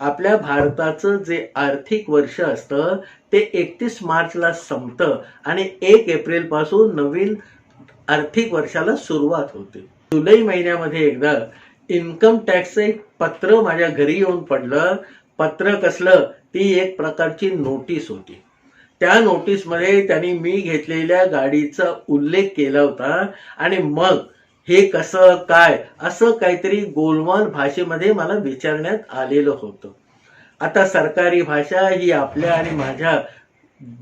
आपल्या भारताचं जे आर्थिक वर्ष असतं ते 31 मार्चला संपतं आणि 1 एप्रिल पासून नवीन आर्थिक वर्षाला सुरुवात होते. जुलै महिन्यामध्ये एकदा इन्कम टॅक्सचं एक पत्र माझ्या घरी येऊन पडलं. पत्र कसलं? ती एक प्रकारची नोटीस होती. त्या नोटीसमध्ये त्यांनी मी घेतलेल्या गाडीचा उल्लेख केला होता आणि मग हे कसं काय असं काहीतरी गोलमाल भाषेमध्ये मला विचारण्यात आलेलं होतं. आता सरकारी भाषा ही आपल्या आणि माझ्या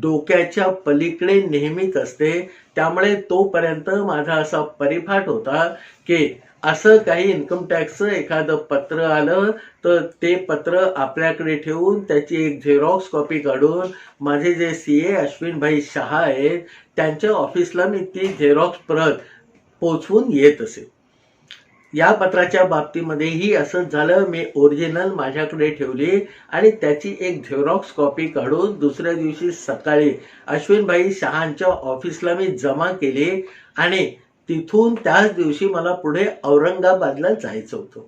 डोक्याच्या पलीकडे नेहमीच असते. त्यामुळे तोपर्यंत माझा असा परिपाठ होता की असं काही इन्कम टॅक्सचं एखादं पत्र आलं तर ते पत्र आपल्याकडे ठेवून त्याची एक झेरॉक्स कॉपी काढून माझे जे सीए अश्विनभाई शहा आहेत त्यांच्या ऑफिसला मी ती झेरॉक्स प्रत पोचवून येत असे. या पत्राच्या बाबतीमध्येही असंच झालं. मी ओरिजिनल माझ्याकडे ठेवली आणि त्याची एक झेरॉक्स कॉपी काढून दुसऱ्या दिवशी सकाळी अश्विनभाई शहांच्या ऑफिसला मी जमा केली आणि तिथून त्याच दिवशी मला पुढे औरंगाबादला जायचं होतं.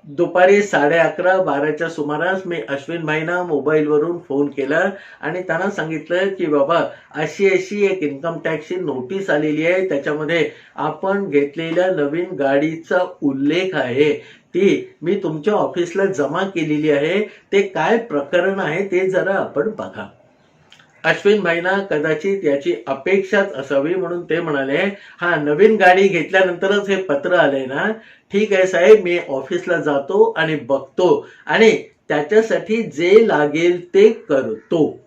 दुपारी 11:30-12च्या सुमारास मी अश्विनभाईंना मोबाईलवरून फोन केला आणि त्यांना सांगितलं की बाबा अशी एक इन्कम टॅक्सची नोटीस आलेली आहे, त्याच्यामध्ये आपण घेतलेल्या नवीन गाडीचा उल्लेख आहे, ती मी तुमच्या ऑफिसला जमा केलेली आहे, ते काय प्रकरण आहे ते जरा आपण बघा. अश्विनभाईंना कदाचित याची अपेक्षाच असावी म्हणून ते म्हणाले, हा नवीन गाडी घेतल्यानंतरच हे पत्र आलंय ना? ठीक आहे साहेब, मी ऑफिसला जातो आणि बघतो आणि त्याच्यासाठी जे लागेल ते करतो.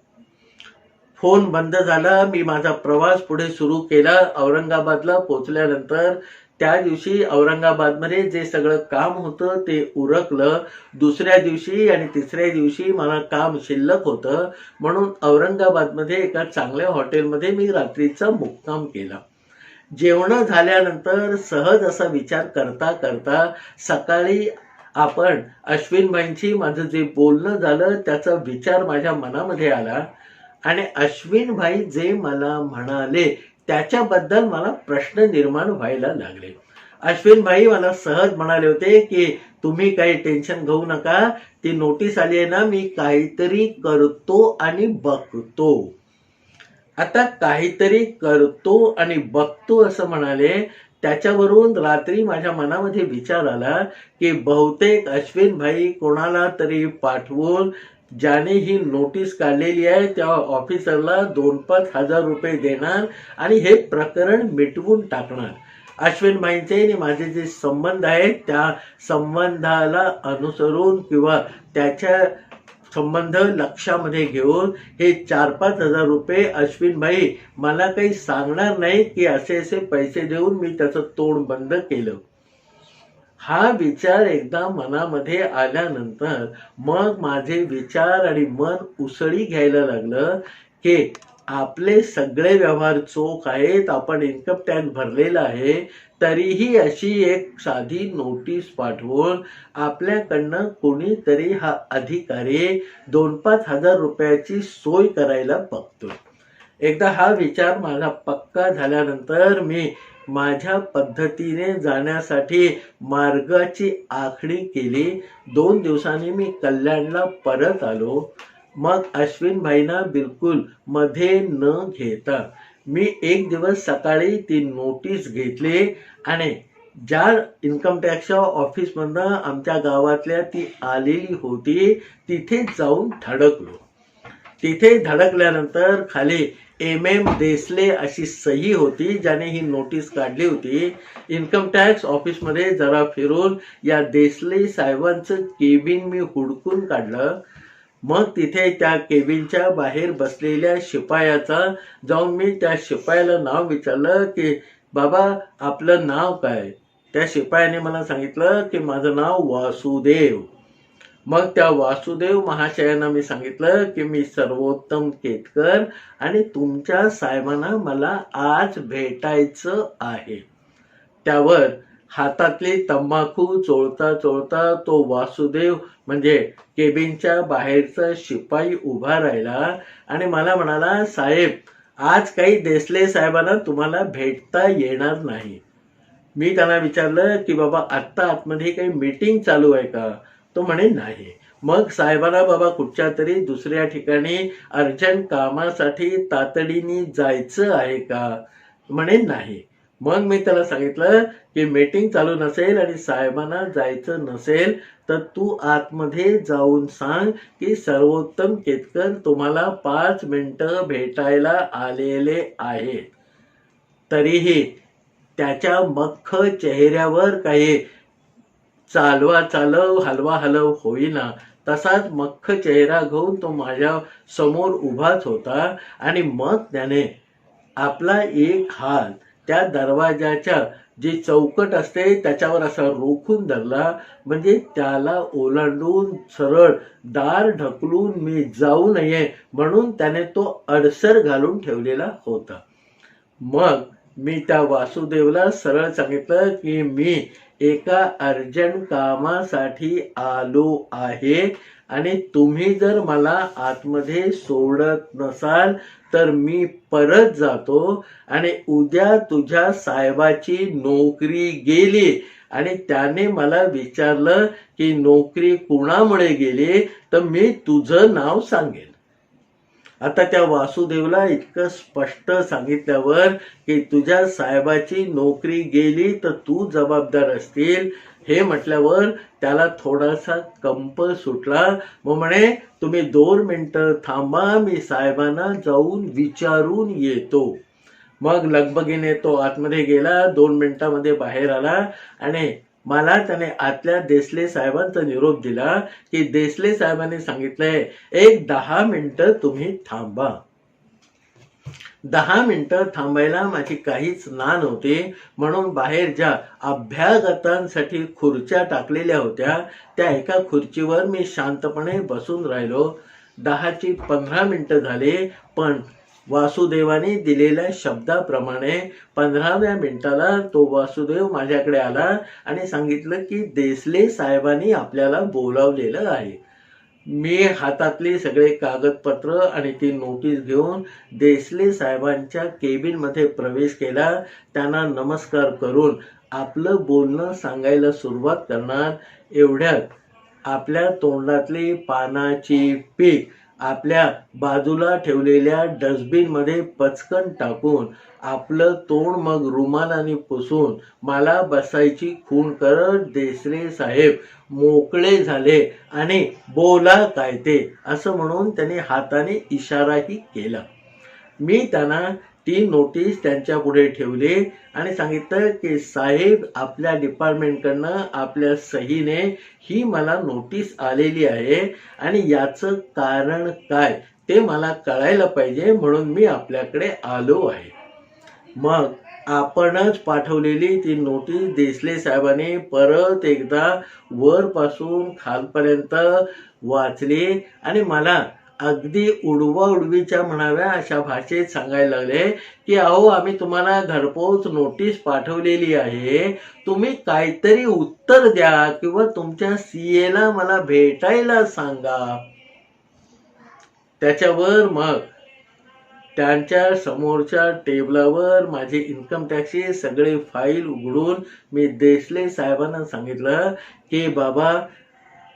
फोन बंद झाला. मी माझा प्रवास पुढे सुरू केला. औरंगाबादला पोहोचल्यानंतर त्या दिवशी औरंगाबादमध्ये जे सगळं काम होतं ते उरकलं. दुसऱ्या दिवशी आणि तिसऱ्या दिवशी मला काम शिल्लक होतं म्हणून औरंगाबादमध्ये एका चांगल्या हॉटेलमध्ये मी रात्रीचा मुक्काम केला. जेवण झाल्यानंतर सहज असा विचार करता करता सकाळी आपण अश्विनभाईंशी माझं जे बोलणं झालं त्याचा विचार माझ्या मनामध्ये आला आणि अश्विनभाई जे मला म्हणाले त्याच्याबद्दल मला प्रश्न निर्माण व्हायला लागले. अश्विनभाई मला सहज म्हणाले होते की तुम्ही काही टेन्शन घेऊ नका, ती नोटीस आली आहे ना, मी काहीतरी करतो आणि बघतो. आता काहीतरी करतो आणि बघतो असं म्हणाले, त्याच्यावरून रात्री माझ्या मनामध्ये विचार आला की बहुतेक अश्विनभाई कोणाला तरी पाठवून ज्याने ही नोटीस काढलेली आहे त्या ऑफिसरला 2-5 हजार रुपये देणार आणि हे प्रकरण मिटवून टाकणार. अश्विनभाईंचे आणि माझे जे संबंध आहेत त्या संबंधाला अनुसरून किंवा त्याच्या संबंध लक्षामध्ये घेऊन हे 4-5 हजार रुपये अश्विनभाई मला काही सांगणार नाही की असे पैसे देऊन मी त्याचं तोंड बंद केलं. हा विचार एकदा मनामध्ये आल्यानंतर मग माझे विचार आणि मन उसळी घ्यायला लागलं की आपले सगळे व्यवहार चोख आहेत, आपण इन्कम टॅक्स भरलेला आहे, तरीही अशी एक साधी नोटीस पाठवून आपल्याकडनं कोणीतरी हा अधिकारी 2-5 हजार रुपयाची सोय करायला बघतो. एकदा हा विचार माझा पक्का झाल्यानंतर मी माझ्या पद्धतीने जाण्यासाठी मार्गाची आखणी केली. 2 दिवसांनी मी कल्याणला परत आलो. मग अश्विनभाईंना बिलकुल मध्ये न घेता मी एक दिवस सकाळी ती नोटीस घेतली आणि ज्या इन्कम टॅक्सच्या ऑफिसमधनं आमच्या गावातल्या ती आलेली होती तिथे जाऊन धडकलो. तिथे धडकल्यानंतर खाली MM देसले अशी सही होती ज्याने ही नोटीस काढली होती. इन्कम टॅक्स ऑफिसमध्ये जरा फिरून या देसले साहेबांचं केबिन मी हुडकून काढलं. मग तिथे त्या केबिनच्या बाहेर बसलेल्या शिपायाचा जाऊन मी त्या शिपायाला नाव विचारलं की बाबा आपलं नाव काय? त्या शिपायाने मला सांगितलं की माझं नाव वासुदेव. मग त्या वासुदेव महाशयांना मी सांगितलं की मी सर्वोत्तम केतकर आणि तुमच्या साहेबांना मला आज भेटायचं आहे. त्यावर हातातली तंबाखू चोळता चोळता तो वासुदेव म्हणजे केबिनच्या बाहेरचा शिपाई उभा राहिला आणि मला म्हणाला, साहेब आज काही देसले साहेबांना तुम्हाला भेटता येणार नाही. मी त्यांना विचारलं की बाबा आत्ता आतमध्ये काही मीटिंग चालू आहे का? तो म्हणे नाही. मग साहेबांना बाबा कुठच्या तरी दुसऱ्या ठिकाणी अर्जंट कामासाठी तातडीने जायचं आहे का? म्हणे नाही. मग मी त्याला सांगितलं की मीटिंग चालू नसेल आणि साहेबांना जायचं नसेल तर तू आतमध्ये जाऊन सांग की सर्वोत्तम केतकर तुम्हाला 5 मिनिटं भेटायला आलेले आहेत. तरीही त्याच्या मख्ख चेहऱ्यावर काही चालवा चालव हलवा हलव होईना. तसाच मख्ख चेहरा घेऊन तो माझ्या समोर उभाच होता आणि मग त्याने आपला एक हात त्या दरवाजाच्या जी चौकट असते त्याच्यावर असा रोखून धरला, म्हणजे त्याला ओलांडून सरळ दार ढकलून मी जाऊ नये म्हणून त्याने तो अडसर घालून ठेवलेला होता. मग मी त्या वासुदेवला सरळ सांगितलं की मी एका अर्जंट कामासाठी आलो आहे आणि तुम्ही जर मला आतमध्ये सोडत नसाल तर मी परत जातो आणि उद्या तुझ्या साहेबाची नोकरी गेली आणि त्याने मला विचारलं की नोकरी कुणामुळे गेली तर मी तुझं नाव सांगेन. आता त्या वासुदेवला इतकं स्पष्ट सांगितल्यावर की तुझ्या साहेबाची नोकरी गेली तर तू जबाबदार असतील हे म्हटल्यावर त्याला थोडासा कंप सुटला. मग म्हणे तुम्ही 2 मिनिटं थांबा, मी साहेबांना जाऊन विचारून येतो. मग लगबगीने तो आतमध्ये गेला, 2 मिनिटांमध्ये बाहेर आला आणि मला त्याने आतल्या देसले साहेबांचा निरोप दिला की देसले साहेबांनी सांगितलंय 10 मिनिटं तुम्ही थांबा. 10 मिनिटं थांबायला माझी काहीच ना नव्हती म्हणून बाहेर ज्या अभ्यागतांसाठी खुर्च्या टाकलेल्या होत्या त्या एका खुर्चीवर मी शांतपणे बसून राहिलो. 10ची 15 मिनिटं झाली पण वासुदेवाने दिलेल्या शब्दाप्रमाणे 15व्या मिनिटाला तो वासुदेव माझ्याकडे आला आणि सांगितलं की देसले साहेबांनी आपल्याला बोलावलेलं आहे. मी हातातली सगळे कागदपत्र आणि ती नोटीस घेऊन देसले साहेबांच्या केबिन मध्ये प्रवेश केला. त्यांना नमस्कार करून आपलं बोलणं सांगायला सुरुवात करणार एवढ्यात आपल्या तोंडातली पानाची पीक आपल्या बाजूला ठेवलेल्या डस्टबिन मध्ये पचकन टाकून आपलं तोंड मग रुमालाने पुसून मला बसायची खूण करत देसले साहेब मोकळे झाले आणि बोला काय ते असं म्हणून त्यांनी हाताने इशाराही केला. मी त्यांना ती नोटीस त्यांच्या पुढे ठेवली आणि सांगितलं की साहेब आपल्या डिपार्टमेंटकडनं आपल्या सहीने ही मला नोटीस आलेली आहे आणि याचं कारण काय ते मला कळायला पाहिजे म्हणून मी आपल्याकडे आलो आहे. मग आपणच पाठवलेली ती नोटीस देसले साहेबांनी परत एकदा वरपासून खालपर्यंत वाचली आणि मला अगदी उडवा उडवीच्या म्हणाव्या अशा भाषेत सांगायला लागले की अहो आम्ही तुम्हाला घरपोच नोटीस पाठवलेली आहे, तुम्ही काहीतरी उत्तर द्या किंवा तुमच्या सीएला मला भेटायला सांगा. त्याच्यावर मग त्यांच्या समोरच्या टेबलावर माझी इन्कम टॅक्सची सगळे फाईल उघडून मी देसले साहेबांना सांगितलं की बाबा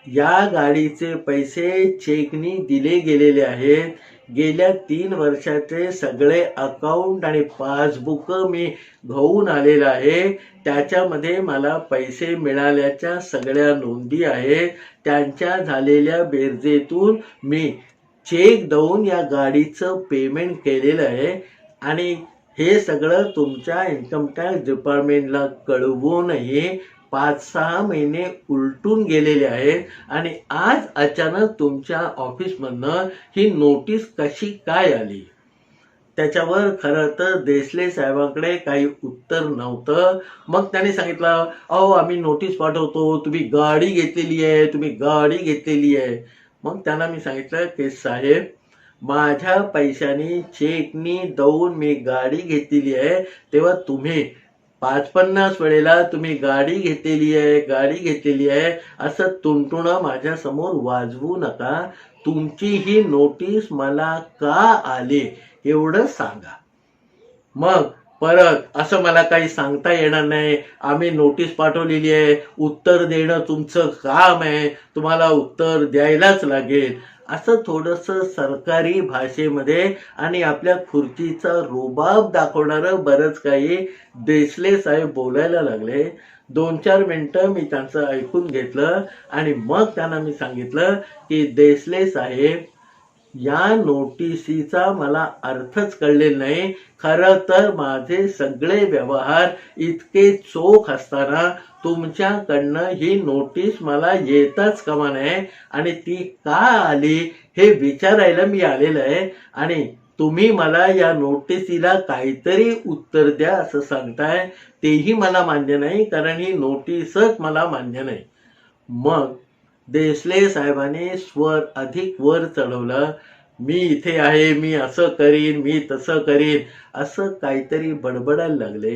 या गाडीचे पैसे चेकनी दिले गेलेले आहेत. गेल्या 3 वर्षाचे सगळे अकाउंट आणि पासबुक मी घेऊन आलेला आहे. त्याच्यामध्ये मला पैसे मिळाल्याच्या सगळ्या नोंदी आहेत. त्यांच्या झालेल्या बेरजेतून मी चेक देऊन या गाडीचं पेमेंट केलेलं आहे आणि हे सगळं तुमच्या इन्कम टॅक्स डिपार्टमेंटला कळवूनही 5-6 महिने उलटून गेलेले आहेत आणि आज अचानक तुमच्या ऑफिसमधनं ही नोटीस कशी काय आली. त्याच्यावर खरं तर देसले साहेबांकडे काही उत्तर नव्हतं. मग त्यांनी सांगितलं अहो आम्ही नोटीस पाठवतो, तुम्ही गाडी घेतलेली आहे, तुम्ही गाडी घेतलेली आहे. मग त्यांना मी सांगितलं की साहेब माझ्या पैशानी चेकनी देऊन मी गाडी घेतलेली आहे तेव्हा तुम्ही 50 वेळेला तुम्ही गाडी घेतलेली आहे असं तुणतुणं माझ्या समोर वाजवू नका. तुमची ही नोटीस मला का आली एवढं सांगा. मग परत असं मला काही सांगता येणार नाही, आम्ही नोटीस पाठवलेली आहे, उत्तर देणं तुमचं काम आहे, तुम्हाला उत्तर द्यायलाच लागेल, असं थोडंसं सरकारी भाषेमध्ये आणि आपल्या खुर्चीचा रुबाब दाखवणारं बरंच काही देसले साहेब बोलायला लागले. 2-4 मिनिटं मी त्यांचं ऐकून घेतलं आणि मग त्यांना मी सांगितलं की देसले साहेब, या नोटिसीचा मला अर्थच कळलेला नाही. खरं तर माझे सगळे व्यवहार इतके चोख असताना तुमच्याकडनं ही नोटीस मला येताच कामा नये आणि ती का आली हे विचारायला मी आलेलं आहे आणि तुम्ही मला या नोटिसीला काहीतरी उत्तर द्या असं सांगताय, तेही मला मान्य नाही, कारण ही नोटीसच मला मान्य नाही. मग देसले साहेबांनी स्वर अधिक वर चढवलं. मी इथे आहे, मी असं करीन, मी तसं करीन, असं काहीतरी बडबडायला लागले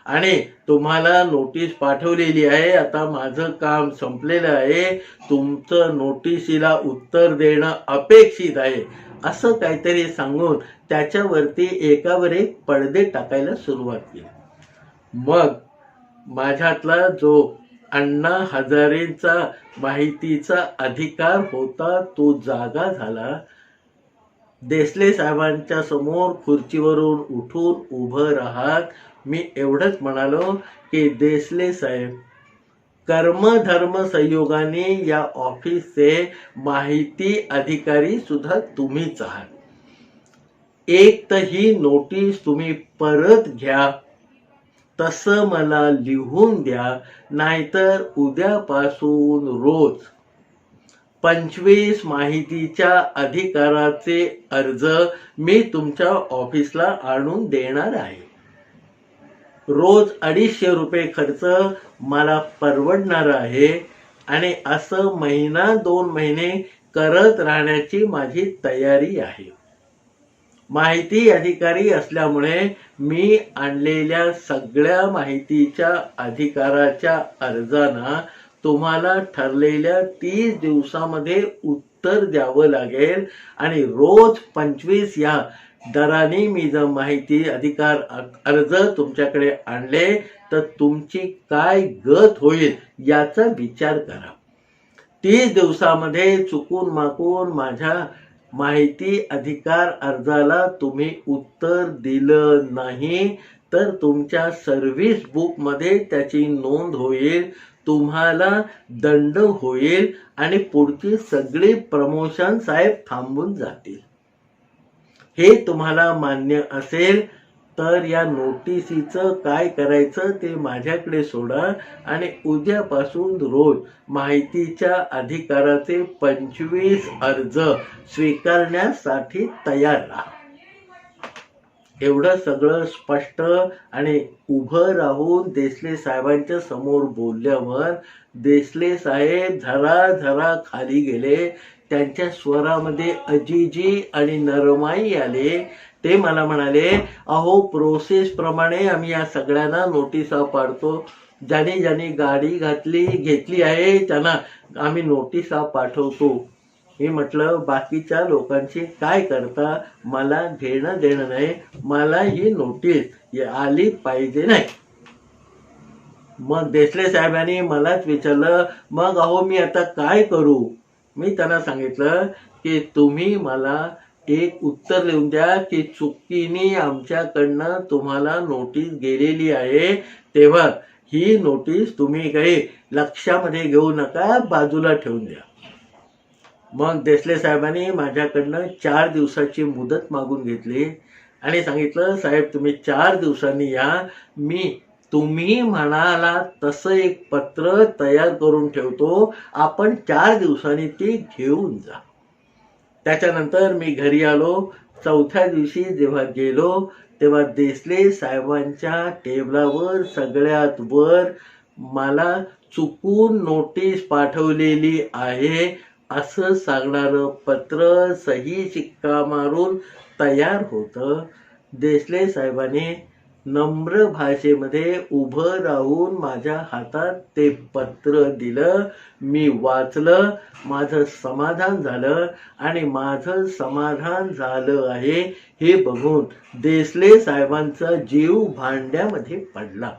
आणि तुम्हाला नोटीस पाठवलेली आहे, आता माझं काम संपलेलं आहे, तुमचं नोटिसीला उत्तर देणं अपेक्षित आहे, असं काहीतरी सांगून त्याच्यावरती एकावर एक पडदे टाकायला सुरुवात केली. मग माझ्यातला जो अण्णा हजारेंचा माहितीचा अधिकार होता तो जागा झाला. देसले साहेबांच्या समोर खुर्चीवरून उठून उभं राहत मी एवढंच म्हणालो की देसले साहेब, कर्मधर्म संयोगाने या ऑफिसचे माहिती अधिकारी सुद्धा तुम्हीच आहात. एक तर ही नोटीस तुम्ही परत घ्या, तसं मला लिहून द्या, नाहीतर उद्यापासून रोज 25 माहितीच्या अधिकाराचे अर्ज मी तुमच्या ऑफिसला आणून देणार आहे. रोज 250 रुपये खर्च मला परवडणार आहे आणि असं 1-2 महिने करत राहण्याची माझी तयारी आहे. माहिती अधिकारी असल्यामुळे मी आणलेल्या सगळ्या माहितीच्या अधिकाराच्या अर्जांना तुम्हाला ठरलेल्या 30 दिवसामध्ये उत्तर द्यावं लागेल आणि रोज 25 या दराने मी जर माहिती अधिकार अर्ज तुमच्याकडे आणले तर तुमची काय गत होईल याचा विचार करा. 30 दिवसामध्ये चुकून माकून माझ्या माहिती अधिकार अर्जाला तुम्ही उत्तर दिलं नाही तर तुमच्या सर्व्हिस बुकमध्ये त्याची नोंद होईल, तुम्हाला दंड होईल आणि पुढची सगळी प्रमोशन साहेब थांबून जातील. हे तुम्हाला मान्य असेल तर या नोटिसीचं काय करायचं ते माझ्याकडे सोडा आणि उद्यापासून रोज माहितीच्या अधिकाराचे 25 अर्ज स्वीकारण्यासाठी तयार राहा. एवढं सगळं स्पष्ट आणि उभं राहून देसले साहेबांच्या समोर बोलल्यावर देसले साहेब झरा खाली गेले. त्यांच्या स्वरामध्ये अजिजी आणि नरमाई आले. ते मला म्हणाले, अहो प्रोसेस प्रमाणे आम्ही या सगळ्यांना नोटिसा पाडतो, ज्याने ज्याने गाडी घेतली आहे त्यांना आम्ही नोटिसा पाठवतो. मी म्हटलं बाकीच्या लोकांची काय करता, मला घेणं देणं नाही, मला ही नोटीस आली पाहिजे नाही. मग देसले साहेबांनी मलाच विचारलं, मग अहो मी आता काय करू? मी त्यांना सांगितलं की तुम्ही मला एक उत्तर लिहून द्या की चुकीने आमच्याकडनं तुम्हाला नोटीस गेलेली आहे, तेव्हा ही नोटीस तुम्ही काही लक्षामध्ये घेऊ नका, बाजूला ठेवून द्या. मग देसले साहेबांनी माझ्याकडनं 4 दिवसाची मुदत मागून घेतली आणि सांगितलं, साहेब तुम्ही 4 दिवसांनी या, मी तुम्ही म्हणाला तसं एक पत्र तयार करून ठेवतो, आपण 4 दिवसांनी ते घेऊन जा. त्याच्यानंतर मी घरी आलो. 4थ्या दिवशी जेव्हा गेलो तेव्हा देसले साहेबांच्या टेबलावर सगळ्यात वर मला चुकून नोटीस पाठवलेली आहे असं सांगणारं पत्र सही शिक्का मारून तयार होतं. देसले साहेबांनी नम्र भाषेमध्ये उभं राहून माझ्या हातात ते पत्र दिलं. मी वाचलं, माझं समाधान झालं आणि माझं समाधान झालं आहे हे बघून देसले साहेबांचा जीव भांड्यामध्ये पडला.